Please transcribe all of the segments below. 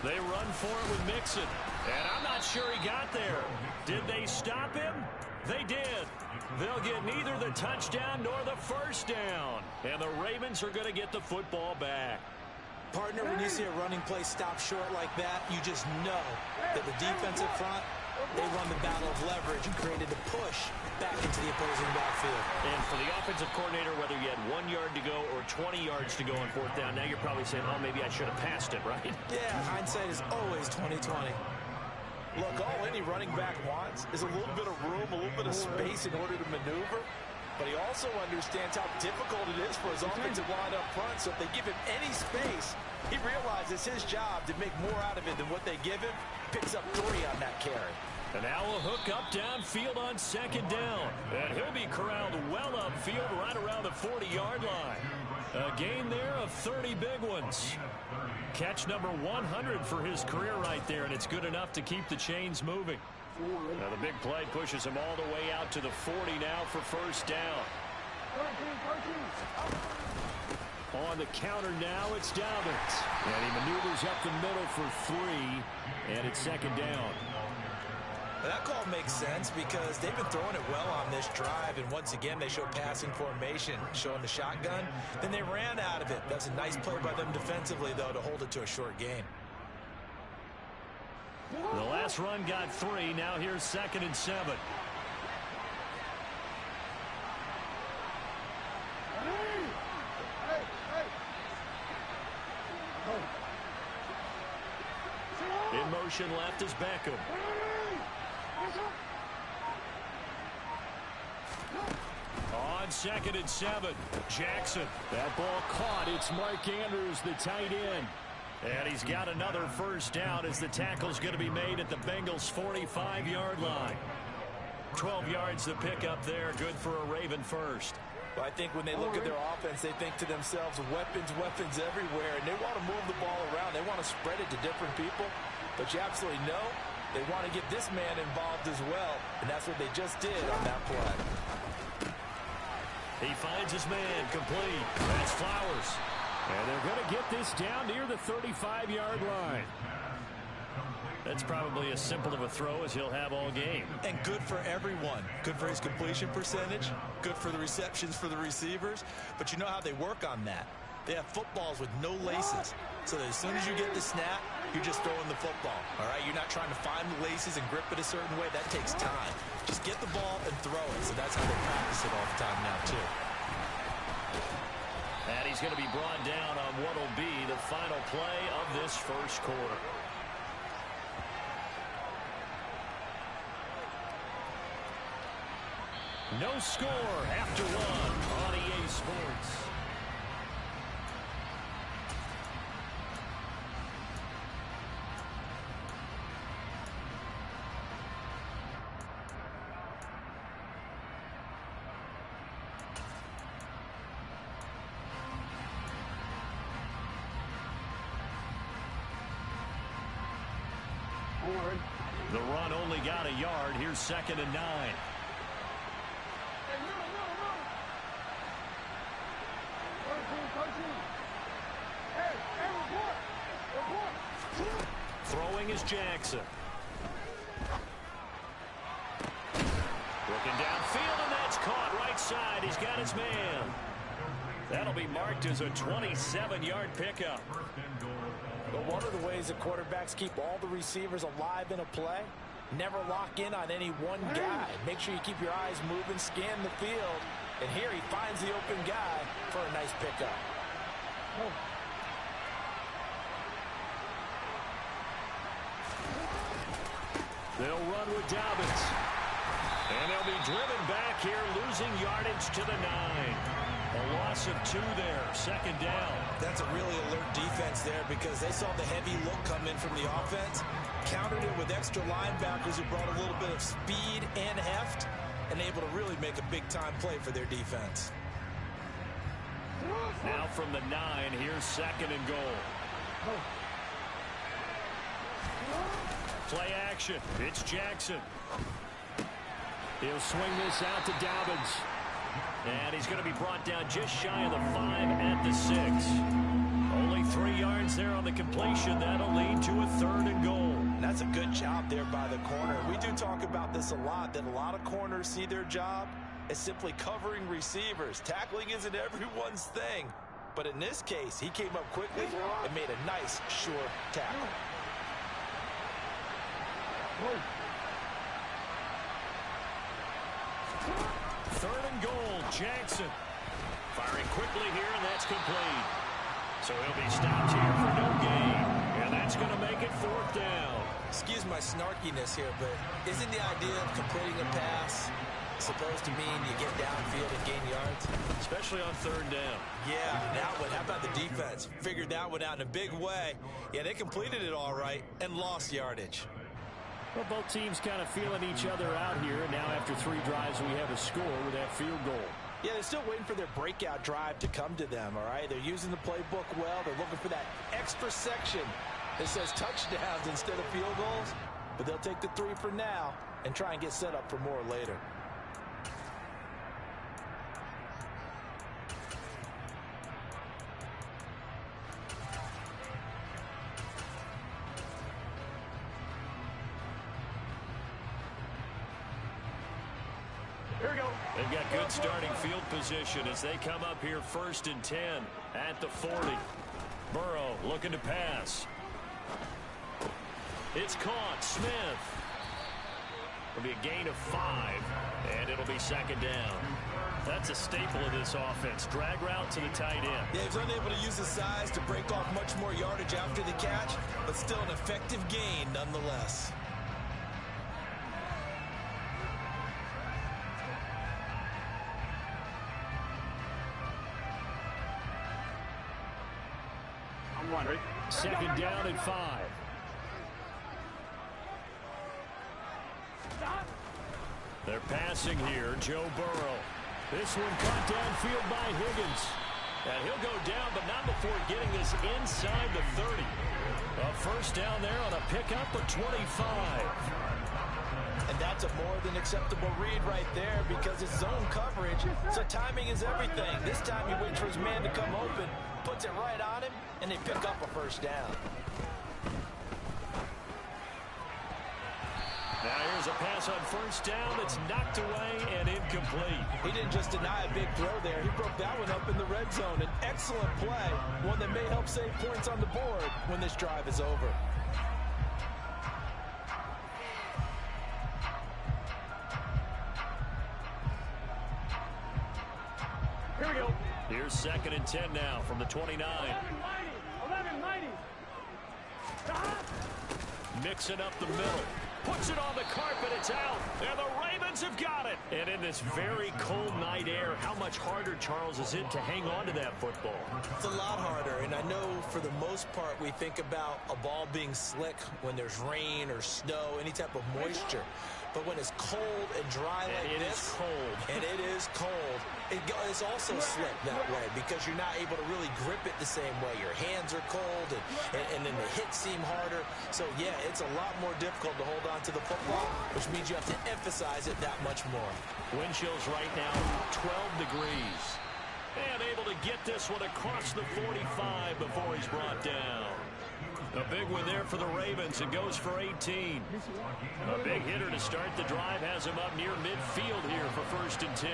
They run for it with Mixon. And I'm not sure he got there. Did they stop him? They did. They'll get neither the touchdown nor the first down. And the Ravens are going to get the football back. Partner, when you see a running play stop short like that, you just know that the defensive front, they run the battle of leverage and created a push back into the opposing backfield. And for the offensive coordinator, whether you had 1 yard to go or 20 yards to go on fourth down, now you're probably saying, oh, maybe I should have passed it, right? Yeah, hindsight is always 20/20. Look, all any running back wants is a little bit of room, a little bit of space in order to maneuver. But he also understands how difficult it is for his offensive line up front. So if they give him any space, he realizes his job to make more out of it than what they give him. Picks up 3 on that carry. And now a hook up downfield on second down. And he'll be corralled well upfield right around the 40-yard line. A gain there of 30 big ones. Catch number 100 for his career right there, and it's good enough to keep the chains moving. Now the big play pushes him all the way out to the 40 now for first down. On the counter now, it's Dobbins. And he maneuvers up the middle for 3, and it's second down. That call makes sense because they've been throwing it well on this drive, and once again they show passing formation, showing the shotgun. Then they ran out of it. That's a nice play by them defensively, though, to hold it to a short gain. The last run got 3. Now here's 2nd and 7. In motion left is Beckham. On 2nd and 7, Jackson. That ball caught. It's Mark Andrews, the tight end. And he's got another first down as the tackle's going to be made at the Bengals' 45-yard line. 12 yards to pick up there. Good for a Raven first. Well, I think when they look at their offense, they think to themselves, weapons, weapons everywhere, and they want to move the ball around. They want to spread it to different people. But you absolutely know they want to get this man involved as well, and that's what they just did on that play. He finds his man complete. That's Flowers. And they're going to get this down near the 35-yard line. That's probably as simple of a throw as he'll have all game. And good for everyone. Good for his completion percentage. Good for the receptions for the receivers. But you know how they work on that. They have footballs with no laces. So that as soon as you get the snap, you're just throwing the football. All right? You're not trying to find the laces and grip it a certain way. That takes time. Just get the ball and throw it. So that's how they practice it all the time now, too. And he's going to be brought down on what will be the final play of this first quarter. No score after 1 on EA Sports. The run only got a yard. Here's 2nd and 9. Throwing is Jackson. Looking downfield, and that's caught right side. He's got his man. That'll be marked as a 27-yard pickup. But one of the ways that quarterbacks keep all the receivers alive in a play, never lock in on any one guy. Make sure you keep your eyes moving, scan the field. And here he finds the open guy for a nice pickup. They'll run with Dobbins. And they'll be driven back here, losing yardage to the 9. A loss of 2 there, 2nd down. That's a really alert defense there because they saw the heavy look come in from the offense, countered it with extra linebackers who brought a little bit of speed and heft, and able to really make a big-time play for their defense. Now from the 9, here's 2nd and goal. Play action. It's Jackson. He'll swing this out to Dobbins. And he's going to be brought down just shy of the 5 at the 6. Only 3 yards there on the completion. That'll lead to a 3rd and goal. And that's a good job there by the corner. We do talk about this a lot, that a lot of corners see their job as simply covering receivers. Tackling isn't everyone's thing. But in this case, he came up quickly and made a nice, sure tackle. Third and goal, Jackson. Firing quickly here, and that's complete. So he'll be stopped here for no gain. And that's going to make it 4th down. Excuse my snarkiness here, but isn't the idea of completing a pass supposed to mean you get downfield and gain yards? Especially on 3rd down. Yeah, that one. How about the defense? Figured that one out in a big way. Yeah, they completed it all right and lost yardage. Well, both teams kind of feeling each other out here. And now after 3 drives, we have a score with that field goal. Yeah, they're still waiting for their breakout drive to come to them, all right? They're using the playbook well. They're looking for that extra section that says touchdowns instead of field goals. But they'll take the 3 for now and try and get set up for more later. They've got good starting field position as they come up here 1st and 10 at the 40. Burrow looking to pass. It's caught. Smith. It'll be a gain of 5, and it'll be 2nd down. That's a staple of this offense. Drag route to the tight end. Yeah, he's unable to use his size to break off much more yardage after the catch, but still an effective gain nonetheless. Second down and 5. They're passing here. Joe Burrow. This one caught downfield by Higgins. And he'll go down, but not before getting this inside the 30. A 1st down there on a pickup of 25. And that's a more than acceptable read right there because it's zone coverage, so timing is everything. This time he waits for his man to come open, puts it right on him, and they pick up a 1st down. Now here's a pass on 1st down that's knocked away and incomplete. He didn't just deny a big throw there. He broke that one up in the red zone. An excellent play, one that may help save points on the board when this drive is over. Here we go. Here's 2nd and 10 now from the 29. 11-90. Mixing up the middle. Puts it on the carpet. It's out. And the Ravens have got it. And in this very cold night air, how much harder, Charles, is it to hang on to that football? It's a lot harder, and I know for the most part we think about a ball being slick when there's rain or snow, any type of moisture. But when it's cold and dry like this, is cold. And it is cold, it's also slick that way because you're not able to really grip it the same way. Your hands are cold, and then the hits seem harder. So, yeah, it's a lot more difficult to hold on to the football, which means you have to emphasize it that much more. Wind chills right now, 12 degrees. And able to get this one across the 45 before he's brought down. A big one there for the Ravens. It goes for 18. A big hitter to start the drive has him up near midfield here for 1st and 10.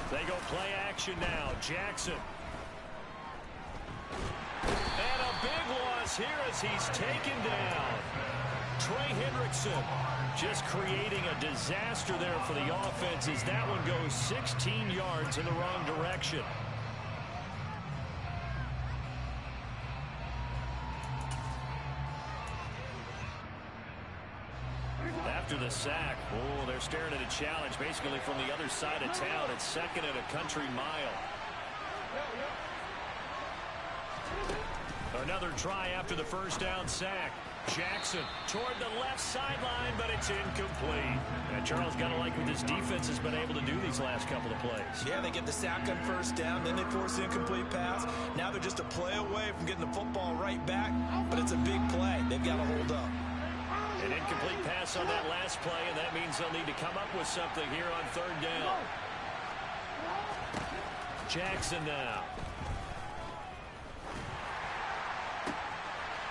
They go play action now. Jackson. And a big loss here as he's taken down. Trey Hendrickson just creating a disaster there for the offense as that one goes 16 yards in the wrong direction. After the sack, oh, they're staring at a challenge basically from the other side of town. It's 2nd and a country mile. Another try after the 1st down sack. Jackson toward the left sideline, but it's incomplete. And Charles got to like what this defense has been able to do these last couple of plays. Yeah, they get the sack on 1st down, then they force the incomplete pass. Now they're just a play away from getting the football right back, but it's a big play. They've got to hold up. An incomplete pass on that last play, and that means they'll need to come up with something here on 3rd down. Jackson now.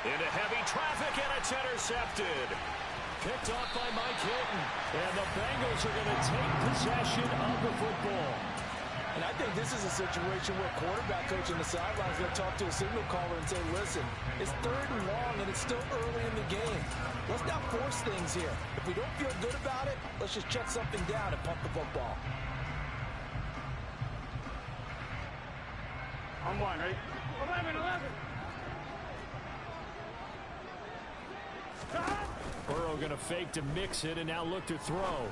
Into heavy traffic, and it's intercepted. Picked off by Mike Hilton. And the Bengals are going to take possession of the football. And I think this is a situation where quarterback coach on the sideline is going to talk to a signal caller and say, listen, it's 3rd and long, and it's still early in the game. Let's not force things here. If we don't feel good about it, let's just shut something down and pump the football. On one, right? 11, 11. Burrow going to fake to mix it and now look to throw.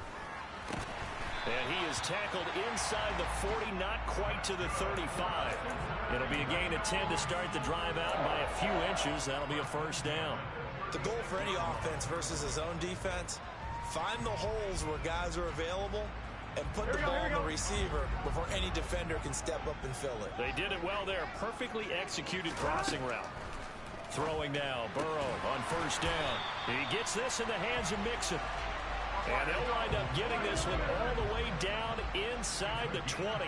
And he is tackled inside the 40, not quite to the 35. It'll be a gain of 10 to start the drive out by a few inches. That'll be a first down. The goal for any offense versus his own defense, find the holes where guys are available and put the ball in the receiver before any defender can step up and fill it. They did it well there. Perfectly executed crossing route. Throwing now, Burrow on first down. He gets this in the hands of Mixon. And they'll wind up getting this one all the way down inside the 20.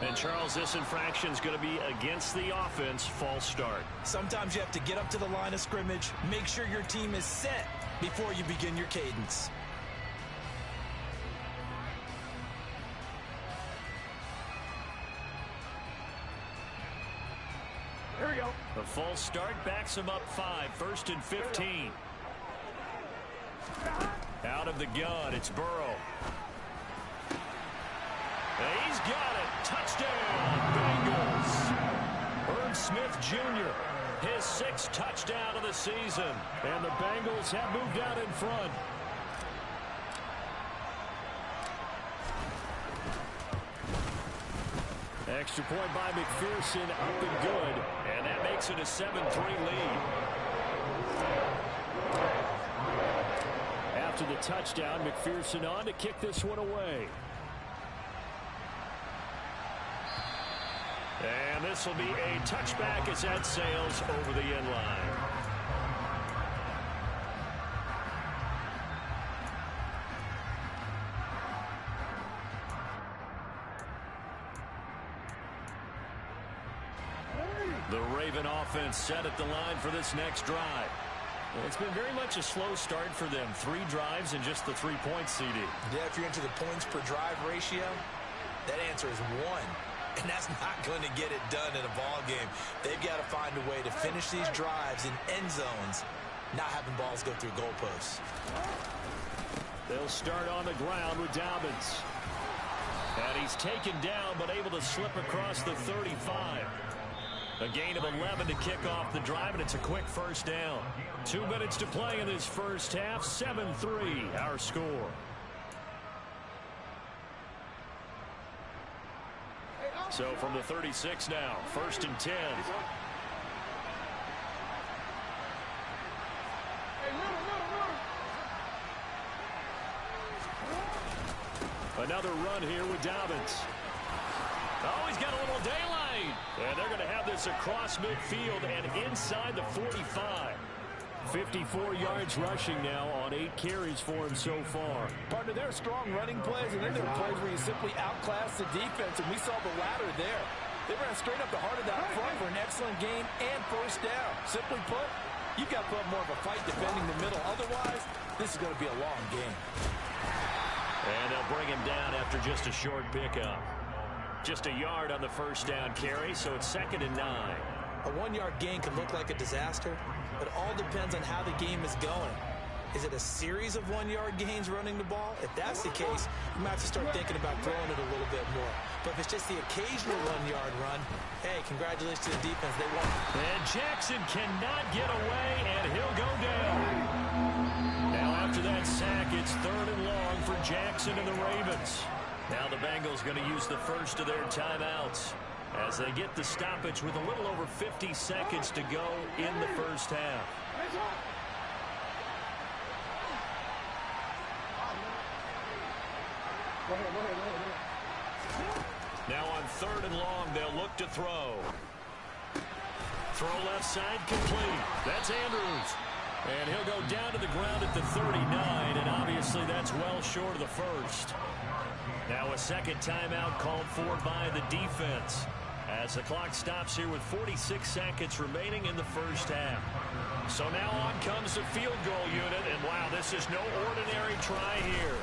And Charles, this infraction is going to be against the offense. False start. Sometimes you have to get up to the line of scrimmage, make sure your team is set before you begin your cadence. Here we go. The false start backs him up 5, 1st and 15. Out of the gun, it's Burrow. And he's got it. Touchdown, Bengals. Herb Smith Jr., his 6th touchdown of the season. And the Bengals have moved out in front. Extra point by McPherson, up and good. And that makes it a 7-3 lead. After the touchdown, McPherson on to kick this one away. And this will be a touchback as that sails over the end line. The Raven offense set at the line for this next drive. It's been very much a slow start for them. 3 drives and just the 3 points, CD. Yeah, if you're into the points per drive ratio, that answer is 1. And that's not going to get it done in a ball game. They've got to find a way to finish these drives in end zones, not having balls go through goalposts. They'll start on the ground with Dobbins. And he's taken down, but able to slip across the 35. A gain of 11 to kick off the drive, and it's a quick first down. 2 minutes to play in this first half. 7-3, our score. So from the 36 now, 1st and 10. Another run here with Dobbins. Oh, he's got a little daylight. And they're going to have this across midfield and inside the 45. 54 yards rushing now on 8 carries for him so far. Partner, there are strong running plays, and then there are plays where you simply outclass the defense, and we saw the latter there. They ran straight up the heart of that front for an excellent gain and first down. Simply put, you've got to put up more of a fight defending the middle. Otherwise, this is going to be a long game. And they'll bring him down after just a short pickup. Just a yard on the first down carry, so it's 2nd and 9. A 1-yard gain can look like a disaster, but it all depends on how the game is going. Is it a series of 1-yard gains running the ball? If that's the case, you might have to start thinking about throwing it a little bit more. But if it's just the occasional 1-yard run, hey, congratulations to the defense. They won. And Jackson cannot get away, and he'll go down. Now after that sack, it's 3rd and long for Jackson and the Ravens. Now the Bengals going to use the first of their timeouts as they get the stoppage with a little over 50 seconds to go in the first half. Now on 3rd and long, they'll look to throw. Throw left side complete. That's Andrews. And he'll go down to the ground at the 39, and obviously that's well short of the first. Now a second timeout called for by the defense as the clock stops here with 46 seconds remaining in the first half. So now on comes the field goal unit, and wow, this is no ordinary try here.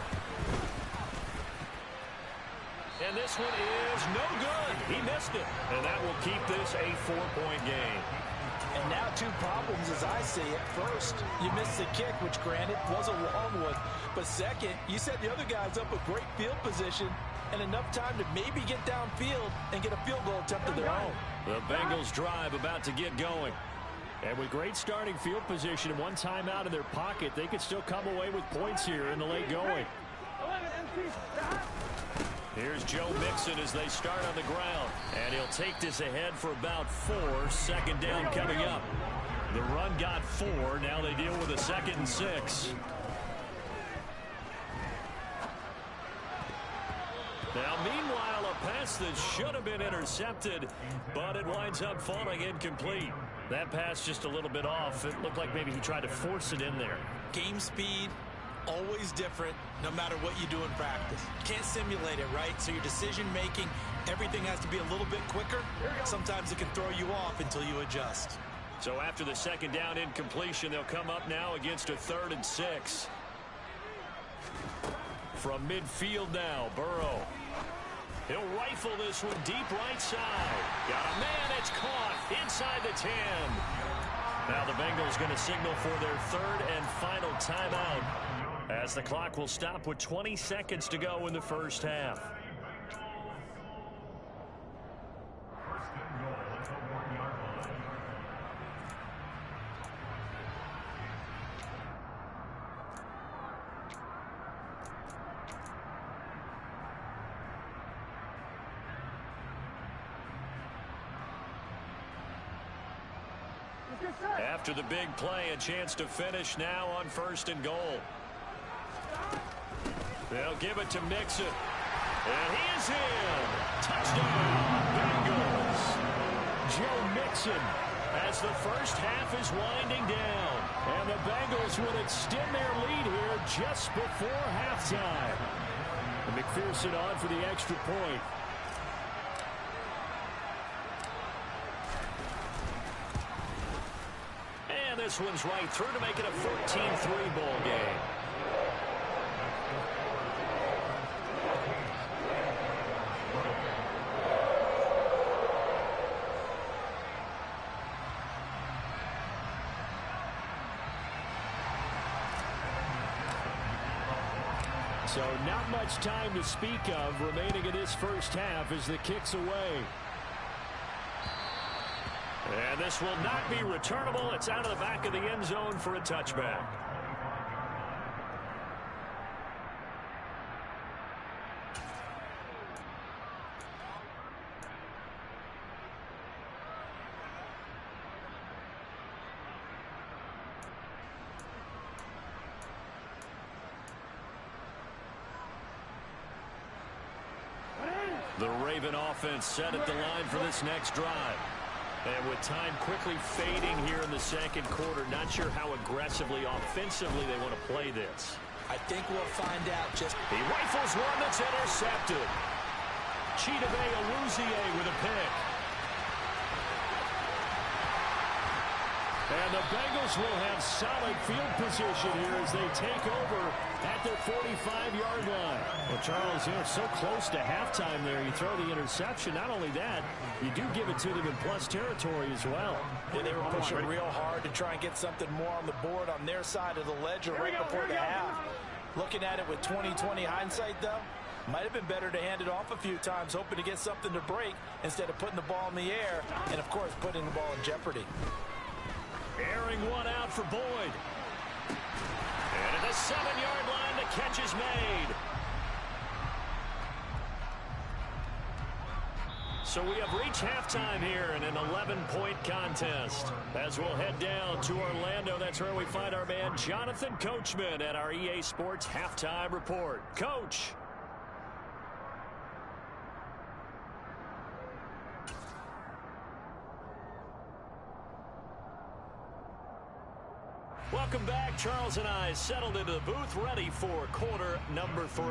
And this one is no good. He missed it, and that will keep this a 4-point game. And now 2 problems as I see it. First, you missed the kick, which granted was a long one. But second, you set the other guys up with great field position and enough time to maybe get downfield and get a field goal attempt of their own. The Bengals drive about to get going. And with great starting field position and 1 timeout in their pocket, they could still come away with points here in the late going. Here's Joe Mixon as they start on the ground. And he'll take this ahead for about 4. Second down coming up. The run got 4. Now they deal with a 2nd and 6. Now, meanwhile, a pass that should have been intercepted, but it winds up falling incomplete. That pass just a little bit off. It looked like maybe he tried to force it in there. Game speed, always different no matter what you do in practice. You can't simulate it, right? So your decision-making, everything has to be a little bit quicker. Sometimes it can throw you off until you adjust. So after the second down incompletion, they'll come up now against a 3rd and 6. From midfield now, Burrow. He'll rifle this one deep right side. Got a man, it's caught inside the 10. Now the Bengals going to signal for their 3rd and final timeout as the clock will stop with 20 seconds to go in the first half. After the big play, a chance to finish now on 1st and goal. They'll give it to Mixon. And he is in. Touchdown, Bengals. Joe Mixon as the first half is winding down. And the Bengals will extend their lead here just before halftime. And McPherson on for the extra point. This one's right through to make it a 14-3 ball game. So not much time to speak of remaining in this first half as the kick's away. And this will not be returnable. It's out of the back of the end zone for a touchback. The Raven offense set at the line for this next drive. And with time quickly fading here in the second quarter, not sure how aggressively, offensively they want to play this. I think we'll find out. He rifles one that's intercepted. Chidobe Awuzie with a pick. And the Bengals will have solid field position here as they take over at their 45-yard line. Well, Charles, you know, so close to halftime there. You throw the interception. Not only that, you do give it to them in plus territory as well. Yeah, they were pushing real hard to try and get something more on the board on their side of the ledger right before the half. Looking at it with 20/20 hindsight, though, might have been better to hand it off a few times, hoping to get something to break instead of putting the ball in the air and, of course, putting the ball in jeopardy. Airing one out for Boyd. And at the 7-yard line, the catch is made. So we have reached halftime here in an 11-point contest. As we'll head down to Orlando, that's where we find our man Jonathan Coachman at our EA Sports Halftime Report. Coach. Welcome back. Charles and I settled into the booth, ready for quarter number 3.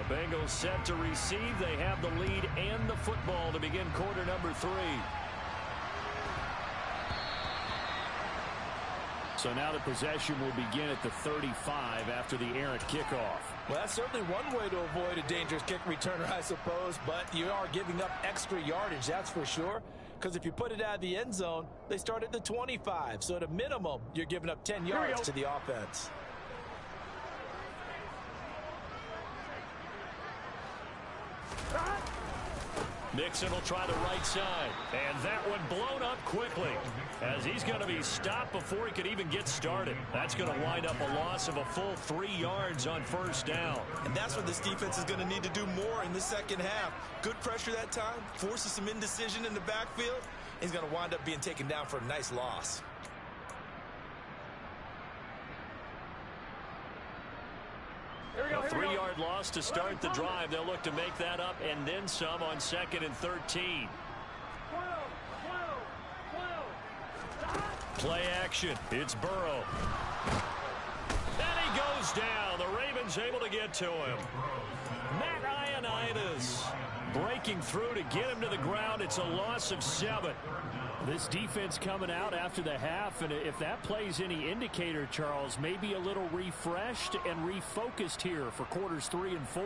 Bengals set to receive. They have the lead and the football to begin quarter number 3. So now the possession will begin at the 35 after the errant kickoff. Well, that's certainly one way to avoid a dangerous kick returner, I suppose, but you are giving up extra yardage, that's for sure, because if you put it out of the end zone, they start at the 25, so at a minimum, you're giving up 10 yards to the offense. Mixon will try the right side, and that one blown up quickly as he's going to be stopped before he could even get started. That's going to wind up a loss of a full 3 yards on first down. And that's what this defense is going to need to do more in the second half. Good pressure that time, forces some indecision in the backfield. He's going to wind up being taken down for a nice loss. A 3-yard loss to start the drive. They'll look to make that up and then some on 2nd and 13. Play action. It's Burrow. And he goes down. The Ravens able to get to him. Matt Ioannidis breaking through to get him to the ground. It's a loss of 7. This defense coming out after the half, and if that plays any indicator, Charles, maybe a little refreshed and refocused here for quarters 3 and 4.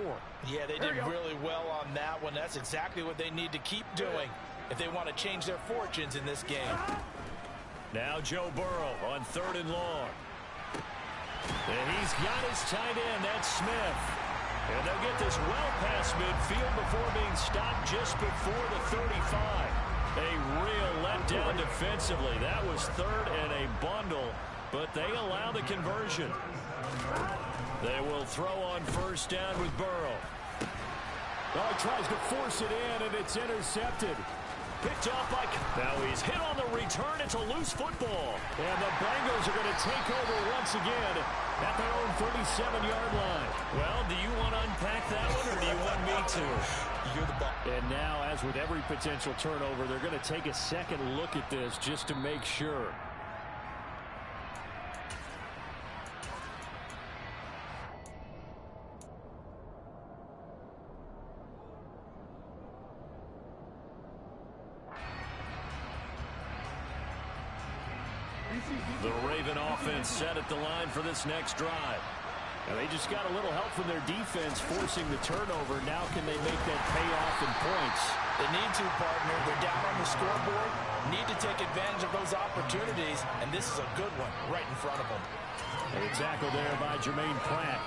Yeah, they did really well on that one. That's exactly what they need to keep doing if they want to change their fortunes in this game. Now Joe Burrow on 3rd and long. And he's got his tight end, that's Smith. And they'll get this well past midfield before being stopped just before the 35. A real letdown defensively. That was 3rd and a bundle, but they allow the conversion. They will throw on first down with Burrow. Oh, he tries to force it in, and it's intercepted. Picked off by... Now he's hit on the return. It's a loose football. And the Bengals are going to take over once again at their own 37-yard line. Well, do you want to unpack that one, or do you want me to? You're the ball. And now, as with every potential turnover, they're going to take a second look at this just to make sure. The Raven offense set at the line for this next drive. And they just got a little help from their defense forcing the turnover. Now can they make that pay off in points? They need to, partner. They're down on the scoreboard. Need to take advantage of those opportunities. And this is a good one right in front of them. A tackle there by Jermaine Pratt.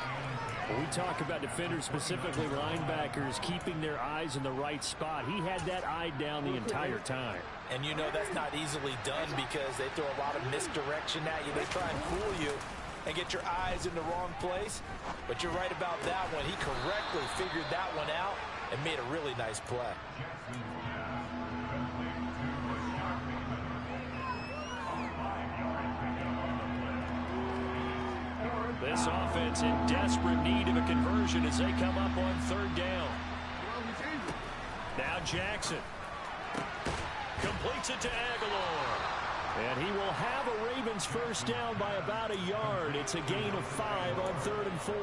When we talk about defenders, specifically linebackers, keeping their eyes in the right spot. He had that eye down the entire time. And you know that's not easily done because they throw a lot of misdirection at you. They try and fool you and get your eyes in the wrong place. But you're right about that one. He correctly figured that one out and made a really nice play. This offense in desperate need of a conversion as they come up on 3rd down. Now Jackson completes it to Aguilar. And he will have a Ravens first down by about a yard. It's a gain of 5 on 3rd and 4.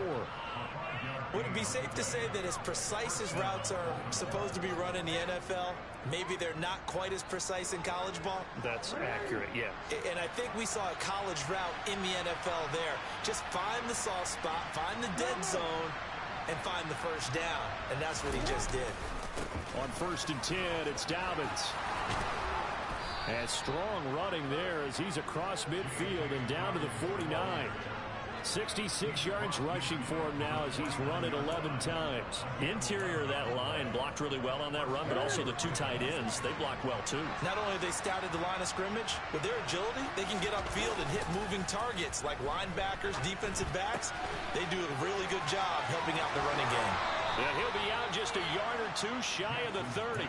Would it be safe to say that as precise as routes are supposed to be run in the NFL, maybe they're not quite as precise in college ball? That's accurate, yeah. And I think we saw a college route in the NFL there. Just find the soft spot, find the dead zone, and find the first down. And that's what he just did. On 1st and 10, it's Dobbins. And strong running there as he's across midfield and down to the 49. 66 yards rushing for him now as he's run it 11 times. Interior of that line blocked really well on that run, but also the 2 tight ends, they blocked well too. Not only have they scouted the line of scrimmage, with their agility, they can get upfield and hit moving targets like linebackers, defensive backs. They do a really good job helping out the running game. And he'll be out just a yard or 2 shy of the 30.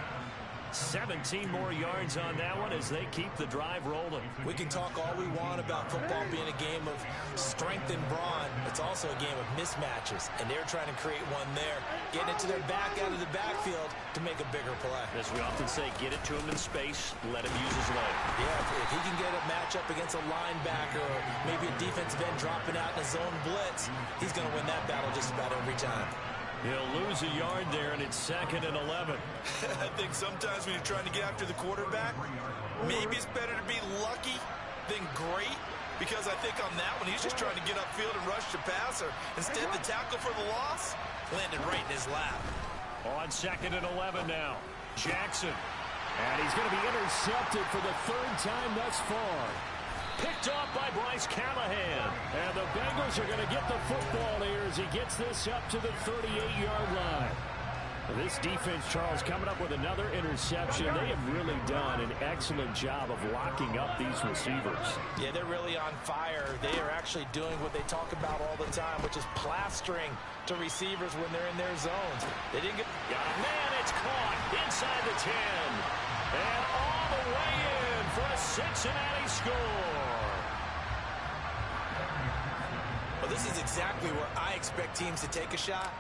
17 more yards on that one as they keep the drive rolling. We can talk all we want about football being a game of strength and brawn. It's also a game of mismatches, and they're trying to create one there, getting it to their back out of the backfield to make a bigger play. As we often say, get it to him in space, let him use his leg. Yeah, if he can get a matchup against a linebacker or maybe a defensive end dropping out in a zone blitz, he's going to win that battle just about every time. He'll lose a yard there, and it's 2nd and 11. I think sometimes when you're trying to get after the quarterback, maybe it's better to be lucky than great, because I think on that one, he's just trying to get upfield and rush the passer. Instead, the tackle for the loss landed right in his lap. On 2nd and 11 now, Jackson. And he's going to be intercepted for the 3rd time thus far. Picked off by Bryce Callahan. And the Bengals are going to get the football here as he gets this up to the 38-yard line. This defense, Charles, coming up with another interception. They have really done an excellent job of locking up these receivers. Yeah, they're really on fire. They are actually doing what they talk about all the time, which is plastering to receivers when they're in their zones. They didn't get... Man, it's caught inside the 10. And all the way in for a Cincinnati score. Well, this is exactly where I expect teams to take a shot.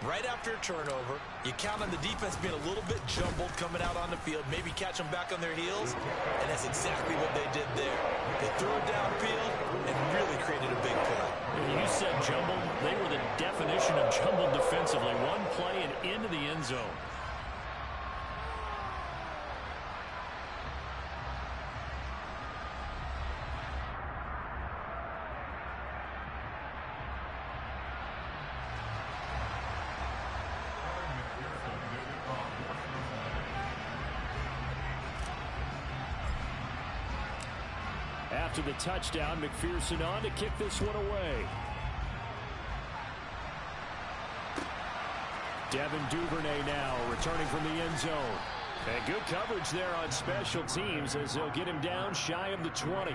Right after a turnover, you count on the defense being a little bit jumbled coming out on the field, maybe catch them back on their heels, and that's exactly what they did there. They threw it downfield and really created a big play. You said jumbled. They were the definition of jumbled defensively. One play and into the end zone. After the touchdown, McPherson on to kick this one away. Devin Duvernay now returning from the end zone. And good coverage there on special teams as they'll get him down shy of the 20.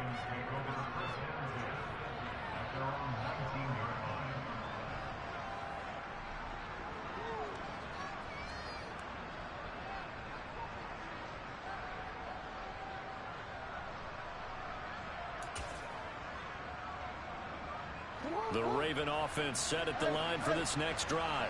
The Raven offense set at the line for this next drive.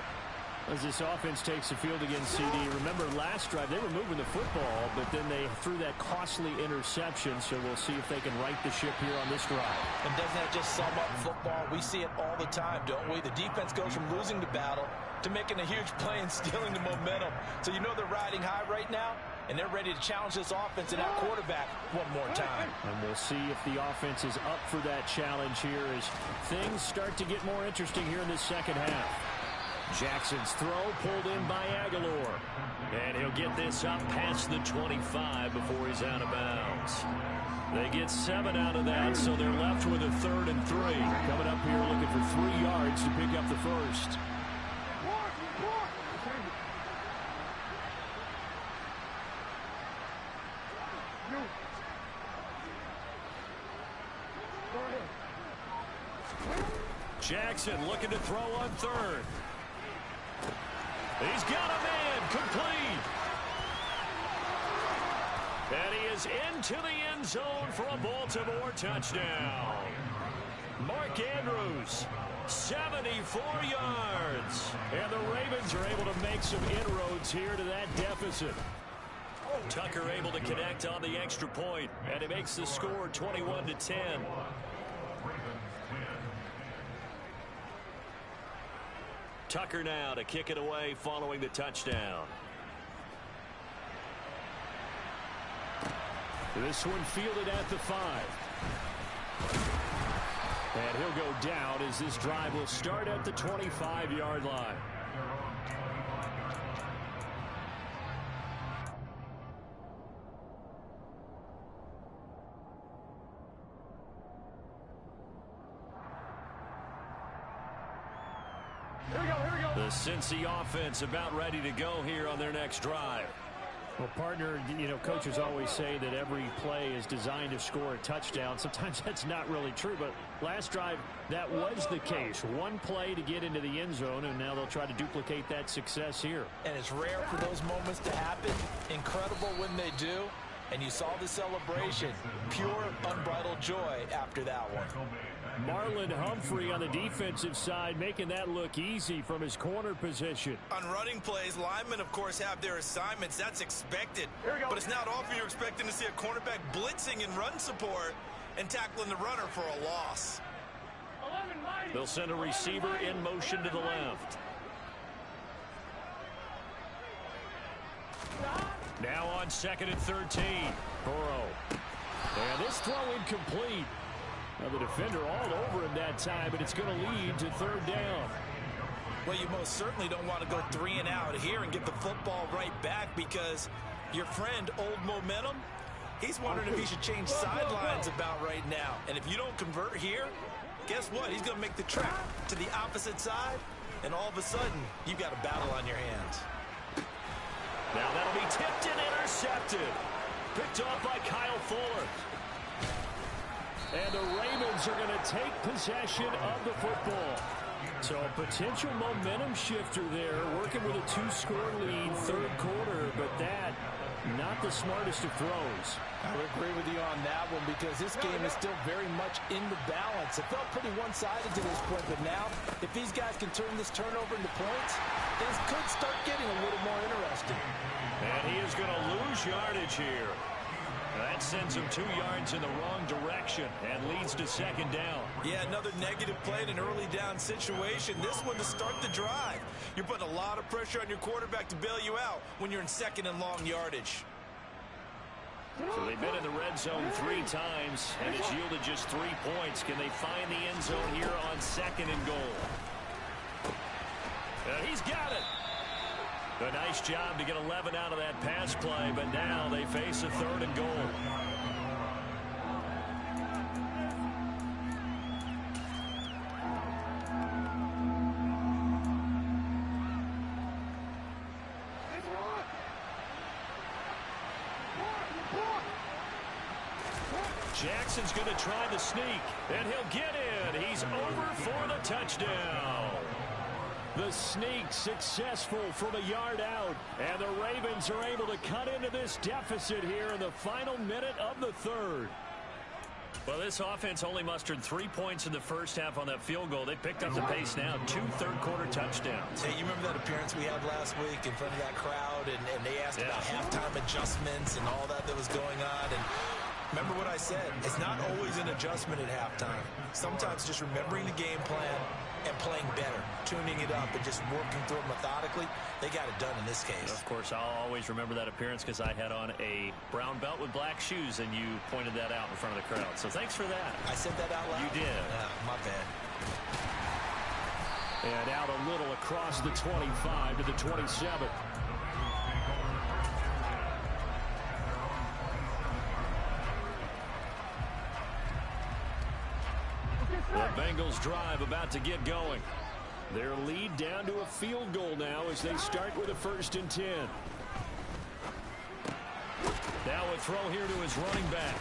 As this offense takes the field against CD, remember last drive they were moving the football, but then they threw that costly interception, so we'll see if they can right the ship here on this drive. And doesn't that just sum up football? We see it all the time, don't we? The defense goes from losing the battle to making a huge play and stealing the momentum. So you know they're riding high right now, and they're ready to challenge this offense and that quarterback one more time. And we'll see if the offense is up for that challenge here as things start to get more interesting here in this second half. Jackson's throw pulled in by Aguilar. And he'll get this up past the 25 before he's out of bounds. They get 7 out of that, so they're left with a 3rd and 3. Coming up here looking for 3 yards to pick up the first. Jackson looking to throw on 3rd. He's got a man complete. And he is into the end zone for a Baltimore touchdown. Mark Andrews, 74 yards. And the Ravens are able to make some inroads here to that deficit. Tucker able to connect on the extra point, and it makes the score 21-10. Tucker now to kick it away following the touchdown. This one fielded at the 5. And he'll go down as this drive will start at the 25-yard line. The Cincy offense about ready to go here on their next drive. Well, partner, you know, coaches always say that every play is designed to score a touchdown. Sometimes that's not really true, but last drive, that was the case. One play to get into the end zone, and now they'll try to duplicate that success here. And it's rare for those moments to happen. Incredible when they do. And you saw the celebration. Pure, unbridled joy after that one. Marlon Humphrey on the defensive side making that look easy from his corner position. On running plays, linemen, of course, have their assignments. That's expected. But it's not often you're expecting to see a cornerback blitzing in run support and tackling the runner for a loss. They'll send a receiver in motion to the left. Now on 2nd and 13. Burrow. And this throw incomplete. Now the defender all over him that time, but it's going to lead to 3rd down. Well, you most certainly don't want to go 3 and out here and get the football right back because your friend, Old Momentum, he's wondering if he should change sidelines about right now. And if you don't convert here, guess what? He's going to make the trek to the opposite side, and all of a sudden, you've got a battle on your hands. Now that'll be tipped and intercepted. Picked off by Kyle Fuller. And the Ravens are going to take possession of the football. So a potential momentum shifter there, working with a 2-score lead, 3rd quarter, but that, not the smartest of throws. I would agree with you on that one because this game is still very much in the balance. It felt pretty one-sided to this point, but now, if these guys can turn this turnover into points, things could start getting a little more interesting. And he is going to lose yardage here. That sends him 2 yards in the wrong direction and leads to 2nd down. Yeah, another negative play in an early down situation. This one to start the drive. You're putting a lot of pressure on your quarterback to bail you out when you're in 2nd and long yardage. So they've been in the red zone 3 times, and it's yielded just 3 points. Can they find the end zone here on 2nd and goal? He's got it. A nice job to get 11 out of that pass play, but now they face a 3rd and goal. Jackson's going to try the sneak, and he'll get in. He's over for the touchdown. The sneak successful from a yard out, and the Ravens are able to cut into this deficit here in the final minute of the 3rd. Well, this offense only mustered 3 points in the first half on that field goal. They picked up the pace now, 2 third-quarter touchdowns. Hey, you remember that appearance we had last week in front of that crowd, and they asked about halftime adjustments and all that was going on, and remember what I said, it's not always an adjustment at halftime. Sometimes just remembering the game plan and playing better, tuning it up, and just working through it methodically. They got it done in this case. Of course, I'll always remember that appearance because I had on a brown belt with black shoes, and you pointed that out in front of the crowd. So thanks for that. I said that out loud? You did. My bad. And out a little across the 25 to the 27. The Bengals drive about to get going. Their lead down to a field goal now as they start with a 1st and 10. Now a throw here to his running back.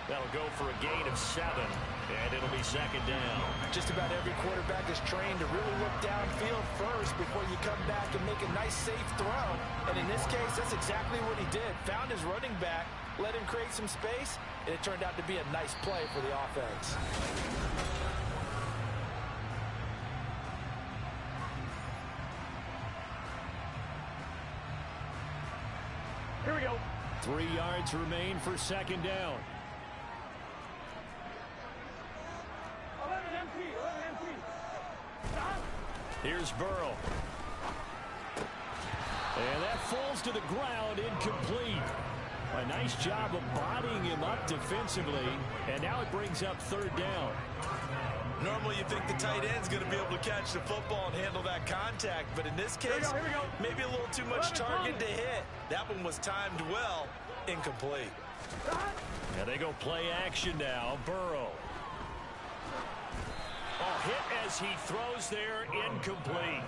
That'll go for a gain of 7, and it'll be 2nd down. Just about every quarterback is trained to really look downfield first before you come back and make a nice, safe throw. And in this case, that's exactly what he did. Found his running back, let him create some space, and it turned out to be a nice play for the offense. Here we go. 3 yards remain for 2nd down. 11 MP. Here's Burrow. And that falls to the ground, incomplete. A nice job of bodying him up defensively, and now it brings up 3rd down. Normally you think the tight end's going to be able to catch the football and handle that contact, but in this case, Here we go. maybe a little too much target to hit. That one was timed well, incomplete. Now they go play action now. Burrow. Oh, hit as he throws there, incomplete.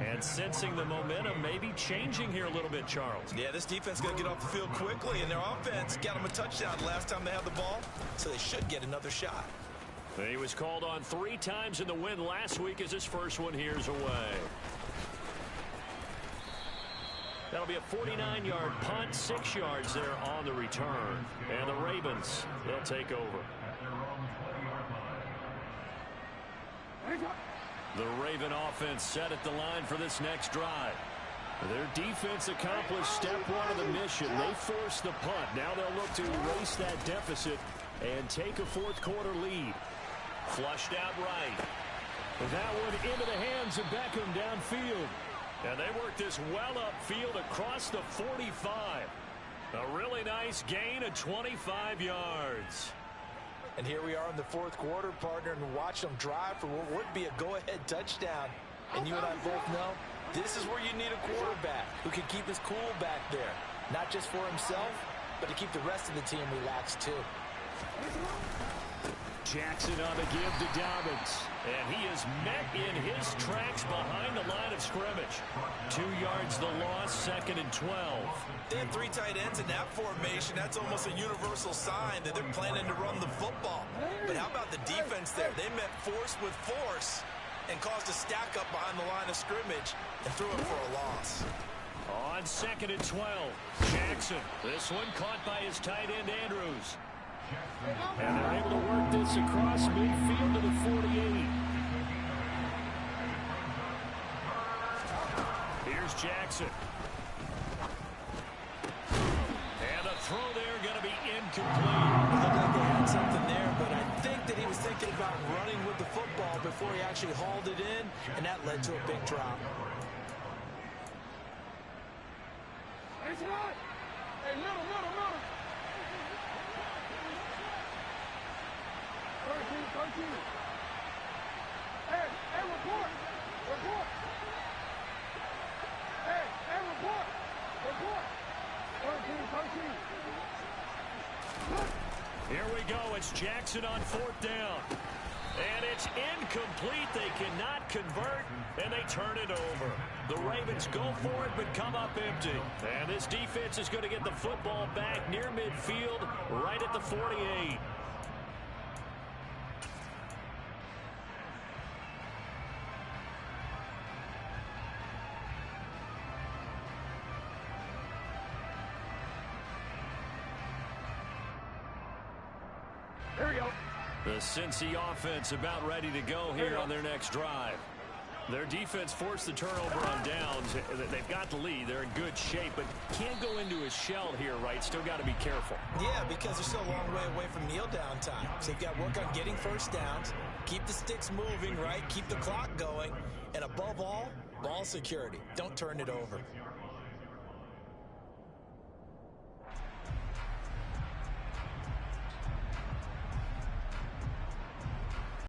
And sensing the momentum maybe changing here a little bit, Charles. Yeah, this defense is going to get off the field quickly, and their offense got them a touchdown last time they had the ball, so they should get another shot. He was called on 3 times in the win last week as his first one here's away. That'll be a 49-yard punt, 6 yards there on the return. And the Ravens, they'll take over. The Raven offense set at the line for this next drive. Their defense accomplished step 1 of the mission. They forced the punt. Now they'll look to erase that deficit and take a 4th quarter lead. Flushed out right. That one into the hands of Beckham downfield. And they work this well upfield across the 45. A really nice gain of 25 yards. And here we are in the fourth quarter, partner, and watch them drive for what would be a go-ahead touchdown. And you and I both know this is where you need a quarterback who can keep his cool back there. Not just for himself, but to keep the rest of the team relaxed too. Jackson on the give to Dobbins. And he is met in his tracks behind the line of scrimmage. 2 yards the loss, 2nd and 12. They had 3 tight ends in that formation. That's almost a universal sign that they're planning to run the football. But how about the defense there? They met force with force and caused a stack up behind the line of scrimmage and threw it for a loss. On 2nd and 12, Jackson. This one caught by his tight end, Andrews. And they're able to work this across midfield to the 48. Here's Jackson. And a throw there going to be incomplete. It looked like they had something there, but I think that he was thinking about running with the football before he actually hauled it in, and that led to a big drop. Hey, middle. 13. Hey, report. Hey, report. 13. Here we go. It's Jackson on 4th down. And it's incomplete. They cannot convert, and they turn it over. The Ravens go for it, but come up empty. And this defense is going to get the football back near midfield, right at the 48. Here we go. The Cincy offense about ready to go here on their next drive. Their defense forced the turnover on downs. They've got the lead. They're in good shape, but can't go into a shell here, right? Still got to be careful. Yeah, because they're still a long way away from kneel down time. So you've got to work on getting first downs, keep the sticks moving, right? Keep the clock going. And above all, ball security. Don't turn it over.